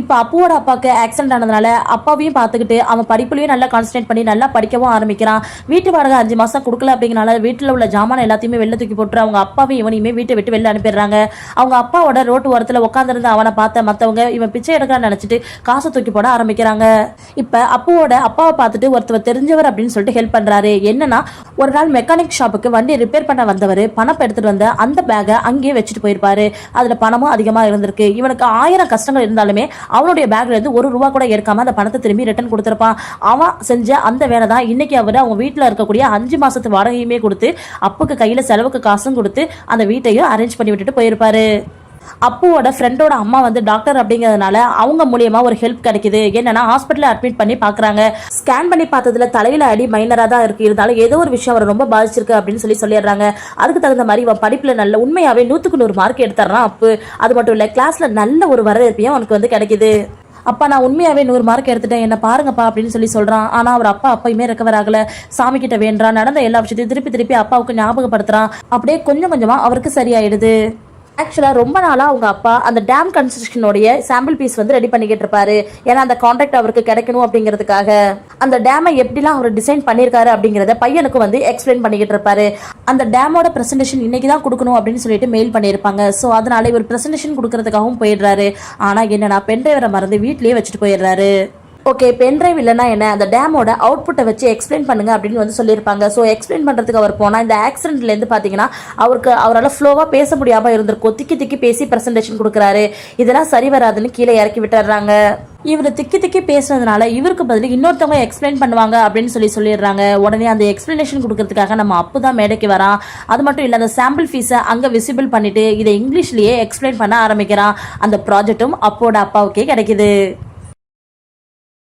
இப்போ அப்புவோட அப்பாவுக்கு ஆக்சிடென்ட் ஆனதுனால அப்பாவையும் பார்த்துக்கிட்டு அவன் படிப்புலையும் நல்லா கான்சன்ட்ரேட் பண்ணி நல்லா படிக்கவும் ஆரம்பிக்கிறான். வீட்டு வாடகை 5 மாதம் கொடுக்கல அப்படிங்கிறனால வீட்டில் உள்ள ஜாமான எல்லாத்தையுமே வெளில தூக்கி போட்டு அவங்க அப்பாவையும் இவனையுமே வீட்டை விட்டு வெளில அனுப்பிடுறாங்க. அவங்க அப்பாவோட ரோட்டு ஓரத்தில் உட்காந்துருந்து அவனை பார்த்த மற்றவங்க இவன் பிச்சை எடுக்கிறான்னு நினச்சிட்டு காசை தூக்கி போட ஆரம்பிக்கிறாங்க. இப்போ அப்புவோட அப்பாவை பார்த்துட்டு ஒருத்தர் தெரிஞ்சவர் அப்படின்னு சொல்லிட்டு ஹெல்ப் பண்ணுறாரு. என்னன்னா, ஒரு நாள் மெக்கானிக் ஷாப்புக்கு வண்டி ரிப்பேர் பண்ண வந்தவர் பணம் எடுத்துட்டு வந்த அந்த பேக்கை அங்கேயே வச்சுட்டு போயிருப்பாரு. அதில் பணமும் அதிகமாக இருந்திருக்கு. இவனுக்கு 1000 கஷ்டங்கள் இருந்தாலுமே அவனுடைய பேக்ல இருந்து ₹1 கூட எடுக்காம அந்த பணத்தை திரும்பி ரிட்டர்ன் கொடுத்திருப்பான். அவன் செஞ்ச அந்த வேலை தான் இன்னைக்கு அவர் அவங்க வீட்டில் இருக்கக்கூடிய 5 மாசத்து வாடகையுமே கொடுத்து அப்புக்கு கையில செலவுக்கு காசும் கொடுத்து அந்த வீட்டையும் அரேஞ்ச் பண்ணி விட்டுட்டு போயிருப்பாரு. அப்புவோட ஃப்ரெண்டோட அம்மா வந்து டாக்டர் அப்படிங்கிறதுனால அவங்க மூலியமா ஒரு ஹெல்ப் கிடைக்குது. என்னன்னா, ஹாஸ்பிட்டலில் அட்மிட் பண்ணி பார்க்குறாங்க. ஸ்கேன் பண்ணி பார்த்ததுல தலையில அடி மைனராக தான் இருக்கு. இருந்தாலும் ஏதோ ஒரு விஷயம் அவரை ரொம்ப பாதிச்சிருக்கு அப்படின்னு சொல்லிடுறாங்க. அதுக்கு தகுந்த மாதிரி இவன் படிப்புல நல்ல உண்மையாவே 100க்கு 100 மார்க் எடுத்துறான். அப்பு அது மட்டும் இல்ல, கிளாஸ்ல நல்ல ஒரு வரவேற்பையும் அவனுக்கு வந்து கிடைக்குது. அப்பா, நான் உண்மையாவே 100 மார்க் எடுத்துட்டேன், என்ன பாருங்கப்பா அப்படின்னு சொல்றான். ஆனா அவர் அப்பயுமே ரெக்கவர் ஆகல. சாமி கிட்ட வேண்டான். நடந்த எல்லா விஷயத்தையும் திருப்பி அப்பாவுக்கு ஞாபகப்படுத்துறான். அப்படியே கொஞ்சம் கொஞ்சமா அவருக்கு சரியாயிடுது. ஆக்சுவலாக ரொம்ப நாளாக அவங்க அப்பா அந்த டேம் கன்ஸ்ட்ரக்ஷனோடைய சாம்பிள் பீஸ் வந்து ரெடி பண்ணிக்கிட்டு இருப்பாரு. ஏன்னா அந்த கான்ட்ராக்ட் அவருக்கு கிடைக்கணும் அப்படிங்கிறதுக்காக அந்த டேமை எப்படிலாம் அவர் டிசைன் பண்ணியிருக்காரு அப்படிங்கிறத பையனுக்கு வந்து எக்ஸ்பிளைன் பண்ணிக்கிட்டு இருப்பாரு. அந்த டேமோட ப்ரெசன்டேஷன் இன்னைக்கு தான் கொடுக்கணும் அப்படின்னு சொல்லிட்டு மெயில் பண்ணியிருப்பாங்க. ஸோ அதனால இவர் ப்ரெசன்டேஷன் கொடுக்கறதுக்காகவும் போயிடுறாரு. ஆனால் என்னன்னா, பென்ட்ரைவரை மறந்து வீட்லேயே வச்சுட்டு போயிடுறாரு. ஓகே, பென்ட்ரைவ் இல்லைனா என்ன, அந்த டேமோட அவுட்புட்டை வச்சு எக்ஸ்பிளைன் பண்ணுங்க அப்படின்னு வந்து சொல்லியிருப்பாங்க. ஸோ எக்ஸ்பிளைன் பண்ணுறதுக்கு அவர் போனால் இந்த ஆக்சிடென்ட்லேருந்து பார்த்தீங்கன்னா அவரால் ஃப்ளோவாக பேச முடியாமல் இருந்திருக்கும். திக்கி பேசி ப்ரெசன்டேஷன் கொடுக்குறாரு. இதெல்லாம் சரி வராதுன்னு கீழே இறக்கி விட்டுறாங்க. இவர் திக்கி பேசுனதுனால இவருக்கு பதில் இன்னொருத்தவங்க எக்ஸ்பிளைன் பண்ணுவாங்க அப்படின்னு சொல்லிடுறாங்க. உடனே அந்த எக்ஸ்பிளனேஷன் கொடுக்கறதுக்காக நம்ம அப்பு தான் மேடைக்கு வரான். அது மட்டும் இல்லை, அந்த சாம்பிள் ஃபீஸை அங்கே விசிபிள் பண்ணிட்டு இதை இங்கிலீஷ்லேயே எக்ஸ்பிளைன் பண்ண ஆரம்பிக்கிறான். அந்த ப்ராஜெக்டும் அப்போட அப்பாவுக்கே கிடைக்குது.